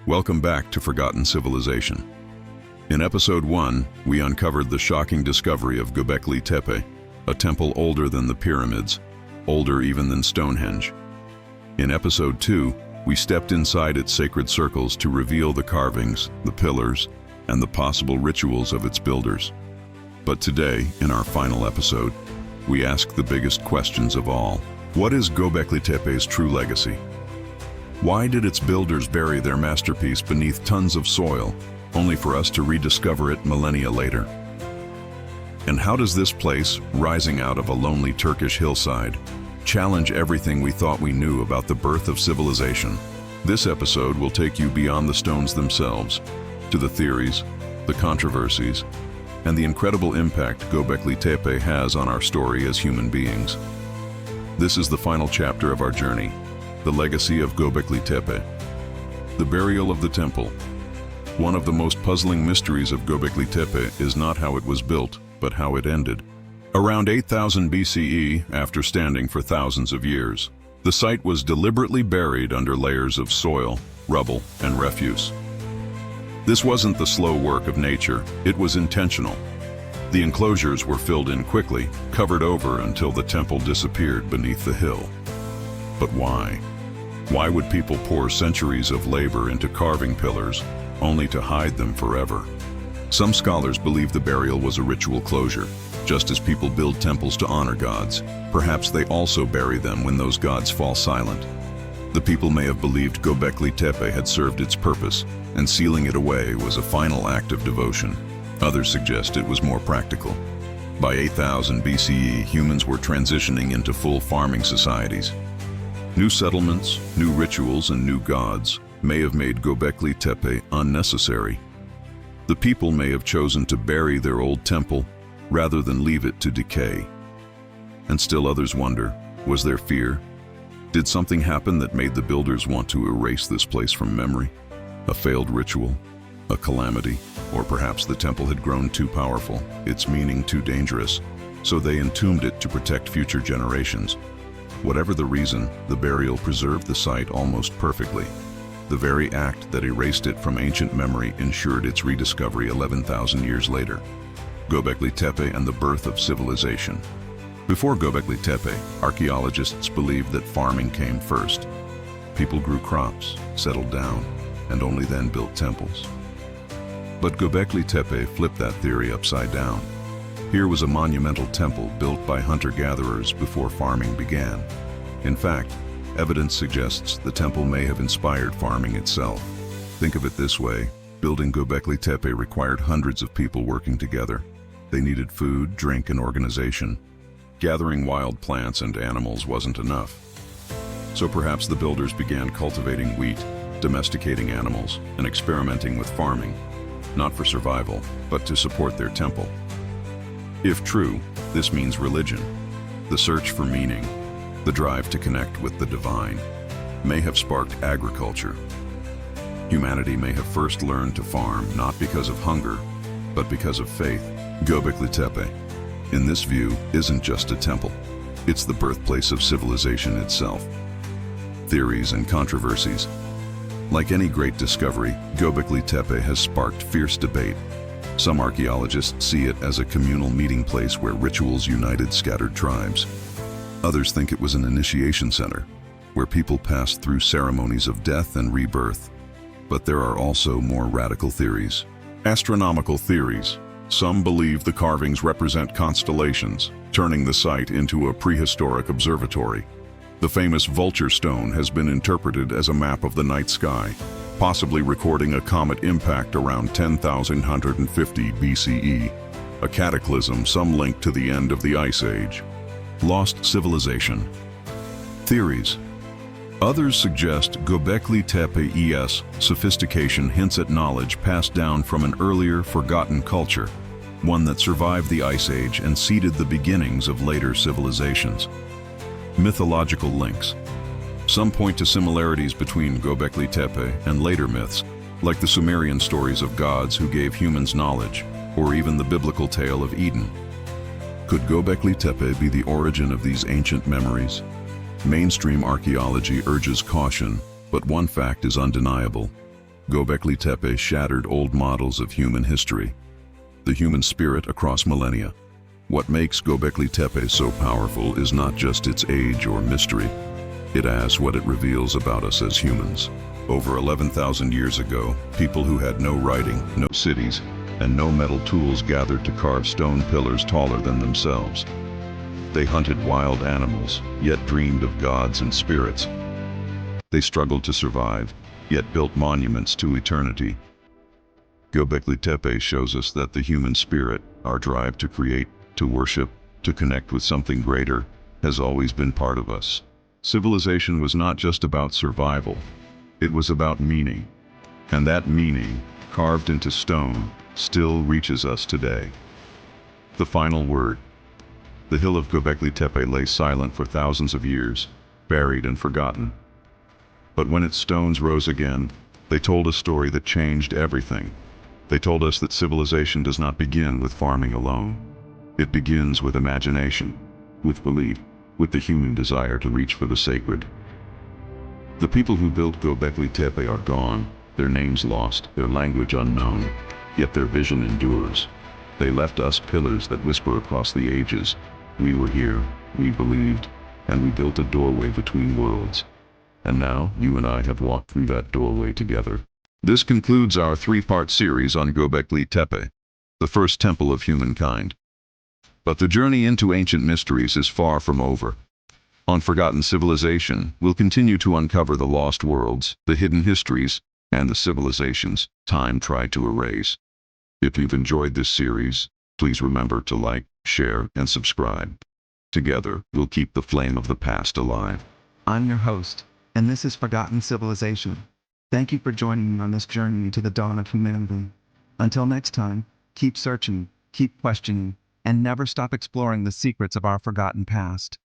Welcome back to Forgotten Civilization. In episode 1, we uncovered the shocking discovery of Göbekli Tepe, a temple older than the pyramids, older even than Stonehenge. In episode 2, we stepped inside its sacred circles to reveal the carvings, the pillars, and the possible rituals of its builders. But today, in our final episode, we ask the biggest questions of all. What is Göbekli Tepe's true legacy? Why did its builders bury their masterpiece beneath tons of soil, only for us to rediscover it millennia later? And how does this place, rising out of a lonely Turkish hillside, challenge everything we thought we knew about the birth of civilization? This episode will take you beyond the stones themselves, to the theories, the controversies, and the incredible impact Göbekli Tepe has on our story as human beings. This is the final chapter of our journey, the legacy of Göbekli Tepe. The burial of the temple. One of the most puzzling mysteries of Göbekli Tepe is not how it was built, but how it ended. Around 8000 BCE, after standing for thousands of years, the site was deliberately buried under layers of soil, rubble, and refuse. This wasn't the slow work of nature, it was intentional. The enclosures were filled in quickly, covered over until the temple disappeared beneath the hill. But why? Why would people pour centuries of labor into carving pillars, only to hide them forever? Some scholars believe the burial was a ritual closure. Just as people build temples to honor gods, perhaps they also bury them when those gods fall silent. The people may have believed Göbekli Tepe had served its purpose, and sealing it away was a final act of devotion. Others suggest it was more practical. By 8000 BCE, humans were transitioning into full farming societies. New settlements, new rituals, and new gods may have made Göbekli Tepe unnecessary. The people may have chosen to bury their old temple rather than leave it to decay. And still others wonder, was there fear? Did something happen that made the builders want to erase this place from memory? A failed ritual? A calamity? Or perhaps the temple had grown too powerful, its meaning too dangerous, so they entombed it to protect future generations. Whatever the reason, the burial preserved the site almost perfectly. The very act that erased it from ancient memory ensured its rediscovery 11,000 years later. Göbekli Tepe and the birth of civilization. Before Göbekli Tepe, archaeologists believed that farming came first. People grew crops, settled down, and only then built temples. But Göbekli Tepe flipped that theory upside down. Here was a monumental temple built by hunter-gatherers before farming began. In fact, evidence suggests the temple may have inspired farming itself. Think of it this way, building Göbekli Tepe required hundreds of people working together. They needed food, drink, and organization. Gathering wild plants and animals wasn't enough. So perhaps the builders began cultivating wheat, domesticating animals, and experimenting with farming, not for survival, but to support their temple. If true, this means religion. The search for meaning, the drive to connect with the divine, may have sparked agriculture. Humanity may have first learned to farm not because of hunger, but because of faith. Göbekli Tepe, in this view, isn't just a temple. It's the birthplace of civilization itself. Theories and controversies. Like any great discovery, Göbekli Tepe has sparked fierce debate. Some archaeologists see it as a communal meeting place where rituals united scattered tribes. Others think it was an initiation center, where people passed through ceremonies of death and rebirth. But there are also more radical theories. Astronomical theories. Some believe the carvings represent constellations, turning the site into a prehistoric observatory. The famous vulture stone has been interpreted as a map of the night sky, possibly recording a comet impact around 10,150 BCE, a cataclysm some link to the end of the Ice Age. Lost civilization. Theories. Others suggest Göbekli Tepe's sophistication hints at knowledge passed down from an earlier, forgotten culture, one that survived the Ice Age and seeded the beginnings of later civilizations. Mythological links. Some point to similarities between Göbekli Tepe and later myths, like the Sumerian stories of gods who gave humans knowledge, or even the biblical tale of Eden. Could Göbekli Tepe be the origin of these ancient memories? Mainstream archaeology urges caution, but one fact is undeniable. Göbekli Tepe shattered old models of human history, the human spirit across millennia. What makes Göbekli Tepe so powerful is not just its age or mystery. It asks what it reveals about us as humans. Over 11,000 years ago, people who had no writing, no cities, and no metal tools gathered to carve stone pillars taller than themselves. They hunted wild animals, yet dreamed of gods and spirits. They struggled to survive, yet built monuments to eternity. Göbekli Tepe shows us that the human spirit, our drive to create, to worship, to connect with something greater, has always been part of us. Civilization was not just about survival, it was about meaning. And that meaning, carved into stone, still reaches us today. The final word. The hill of Göbekli Tepe lay silent for thousands of years, buried and forgotten. But when its stones rose again, they told a story that changed everything. They told us that civilization does not begin with farming alone. It begins with imagination, with belief, with the human desire to reach for the sacred. The people who built Göbekli Tepe are gone, their names lost, their language unknown, yet their vision endures. They left us pillars that whisper across the ages. We were here, we believed, and we built a doorway between worlds. And now, you and I have walked through that doorway together. This concludes our three-part series on Göbekli Tepe, the first temple of humankind. But the journey into ancient mysteries is far from over. On Forgotten Civilization, we'll continue to uncover the lost worlds, the hidden histories, and the civilizations time tried to erase. If you've enjoyed this series, please remember to like, share, and subscribe. Together, we'll keep the flame of the past alive. I'm your host, and this is Forgotten Civilization. Thank you for joining me on this journey to the dawn of humanity. Until next time, keep searching, keep questioning, and never stop exploring the secrets of our forgotten past.